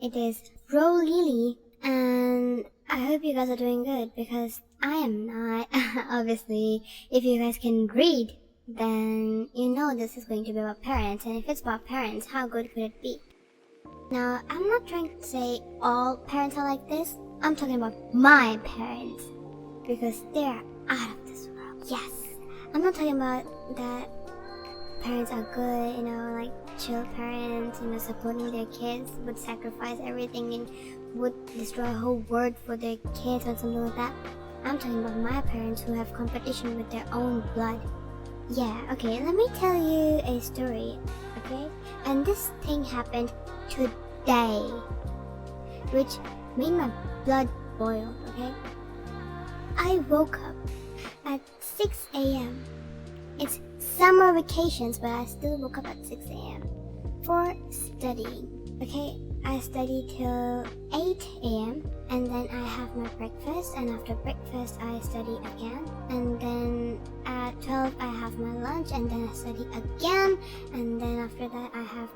It is Row Lily, and I hope you guys are doing good because I am not. Obviously, if you guys can read, then you know this is going to be about parents, and if it's about parents, how good could it be? Now, I'm not trying to say all parents are like this. I'm talking about my parents because they're out of this world. Yes, I'm not talking about that parents are good, like chill parents, supporting their kids, would sacrifice everything and would destroy a whole world for their kids or something like that. I'm talking about my parents who have competition with their own blood. Yeah, okay, let me tell you a story, okay? And this thing happened today, which made my blood boil, okay? I woke up at 6 a.m. It's summer vacations, but I still woke up at 6 a.m. for studying, okay? I study till 8 a.m. and then I have my breakfast, and after breakfast I study again, and then at 12 I have my lunch, and then I study again, and then after that I have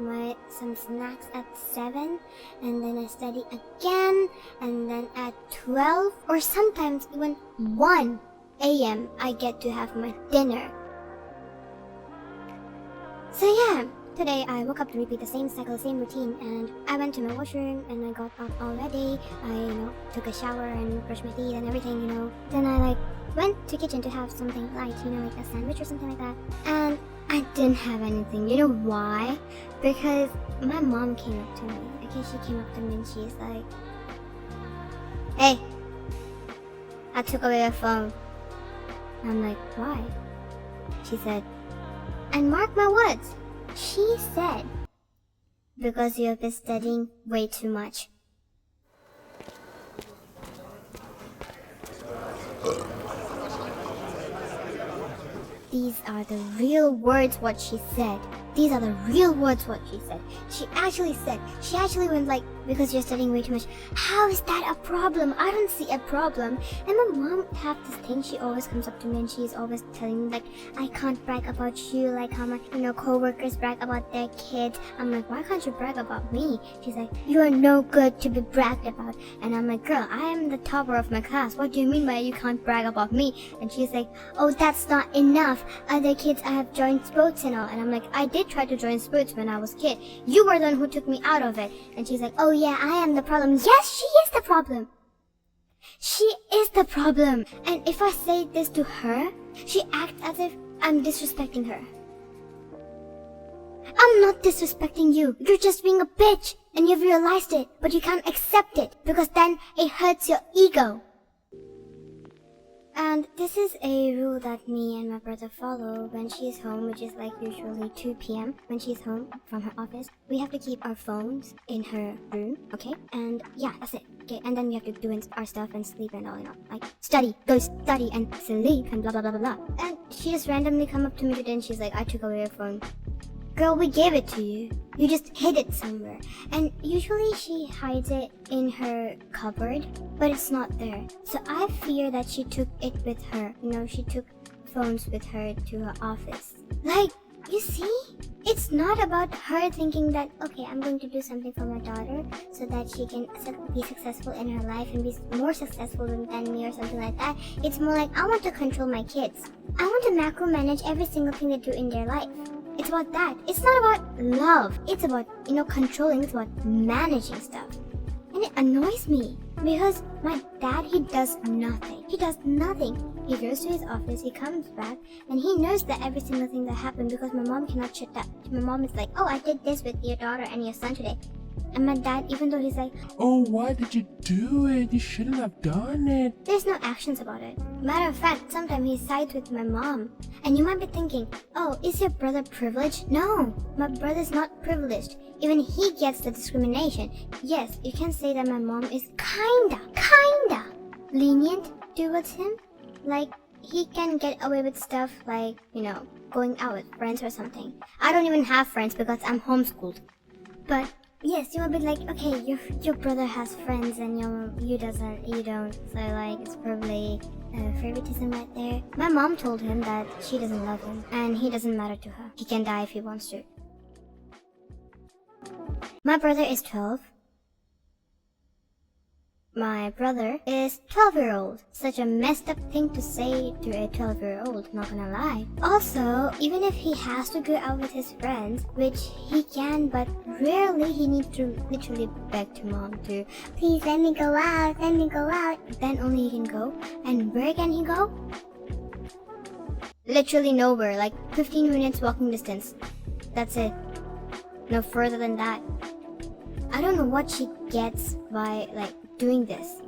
some snacks at 7, and then I study again, and then at 12 or sometimes even 1 a.m. I get to have my dinner. So yeah, today I woke up to repeat the same cycle, same routine, and I went to my washroom and I got up all ready. I, took a shower and brushed my teeth and everything, Then I went to kitchen to have something light, like a sandwich or something like that. And I didn't have anything. You know why? Because my mom came up to me. Okay, she came up to me and she's like, "Hey, I took away your phone." I'm like, "Why?" She said, and mark my words, she said, "Because you have been studying way too much." These are the real words what she said. These are the real words what she said. She actually went like, "Because you're studying way too much." How is that a problem? I don't see a problem. And my mom have this thing, she always comes up to me and she's always telling me like, "I can't brag about you," like how my co-workers brag about their kids. I'm like, "Why can't you brag about me?" She's like, "You are no good to be bragged about." And I'm like, "Girl, I am the topper of my class. What do you mean by you can't brag about me?" And she's like, "Oh, that's not enough. Other kids have joined sports and all." And I'm like, "I did try to join sports when I was a kid. You were the one who took me out of it." And she's like, "Oh yeah, I am the problem." Yes, she is the problem. She is the problem. And if I say this to her, she acts as if I'm disrespecting her. I'm not disrespecting you. You're just being a bitch and you've realized it, but you can't accept it because then it hurts your ego. And this is a rule that me and my brother follow when she's home, which is like usually 2 p.m. when she's home from her office. We have to keep our phones in her room, okay? And yeah, that's it. Okay, and then we have to do our stuff and sleep and all, like study, go study and sleep and blah blah blah blah blah. And she just randomly come up to me today and she's like, "I took away your phone." Girl, we gave it to you. You just hid it somewhere. And usually she hides it in her cupboard, but it's not there. So I fear that she took it with her. She took phones with her to her office. Like, you see? It's not about her thinking that, okay, I'm going to do something for my daughter so that she can be successful in her life and be more successful than me or something like that. It's more like, I want to control my kids. I want to macromanage every single thing they do in their life. It's about that. It's not about love. It's about, controlling. It's about managing stuff. And it annoys me because my dad, he does nothing. He does nothing. He goes to his office, he comes back, and he knows that every single thing that happened because my mom cannot shut up. My mom is like, "Oh, I did this with your daughter and your son today." And my dad, even though he's like, "Oh, why did you do it? You shouldn't have done it." There's no actions about it. Matter of fact, sometimes he sides with my mom. And you might be thinking, "Oh, is your brother privileged?" No, my brother's not privileged. Even he gets the discrimination. Yes, you can say that my mom is kinda lenient towards him. Like, he can get away with stuff like, going out with friends or something. I don't even have friends because I'm homeschooled. But yes, you will be like, okay, your brother has friends and you don't. So like, it's probably favoritism right there. My mom told him that she doesn't love him and he doesn't matter to her. He can die if he wants to. My brother is 12 my brother is 12-year-old. Such a messed up thing to say to a 12-year-old, not gonna lie. Also, even if he has to go out with his friends, which he can, but rarely, he needs to literally beg to mom to, please let me go out, let me go out. Then only he can go. And where can he go? Literally nowhere, like 15 minutes walking distance. That's it. No further than that. I don't know what she gets by like doing this.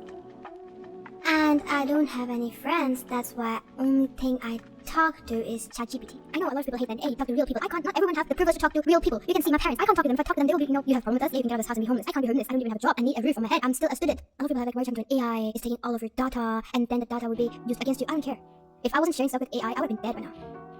And I don't have any friends, that's why only thing I talk to is ChatGPT. I know a lot of people hate that, hey, talk to real people. I can't, not everyone has the privilege to talk to real people. You can see my parents, I can't talk to them. If I talk to them, they'll be, you have a problem with us, yeah, you can get out of this house and be homeless. I can't be homeless, I don't even have a job, I need a roof on my head, I'm still a student. A lot of people have like, why are you talking to an AI, it's taking all of your data, and then the data will be used against you. I don't care. If I wasn't sharing stuff with AI, I would have been dead by now.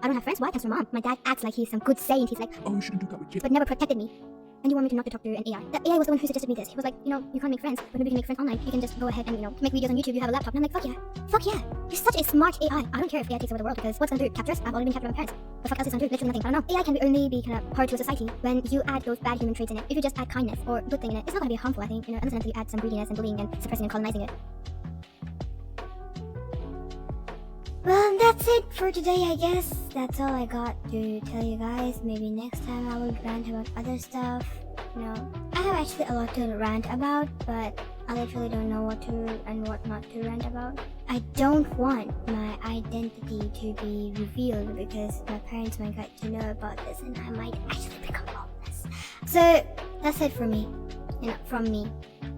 I don't have friends, why? Thanks to my mom. My dad acts like he's some good saint, he's like, Oh, you shouldn't do that with kids. but never protected me. And you want me to not to talk to an AI. The AI was the one who suggested me this. He was like, you can't make friends, but maybe you can make friends online. You can just go ahead and, make videos on YouTube. You have a laptop. And I'm like, fuck yeah. Fuck yeah. You're such a smart AI. I don't care if AI takes over the world because what's gonna do? Capture us? I've already been captured by my parents. The fuck else is gonna do? Literally nothing. I don't know. AI can only be kind of hard to a society when you add those bad human traits in it. If you just add kindness or good thing in it, it's not gonna be harmful, I think. Unless you add some greediness and bullying and suppressing and colonizing it. Well, that's it for today, I guess. That's all I got to tell you guys. Maybe next time I will rant about other stuff. I have actually a lot to rant about, but I literally don't know what to and what not to rant about. I don't want my identity to be revealed because my parents might get to know about this and I might actually become homeless. So that's it for me. From me.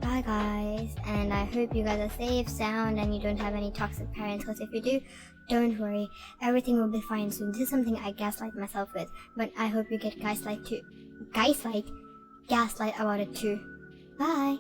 Bye guys, and I hope you guys are safe, sound, and you don't have any toxic parents, because if you do, don't worry, everything will be fine soon. This is something I gaslight myself with, but I hope you get gaslight about it too. Bye.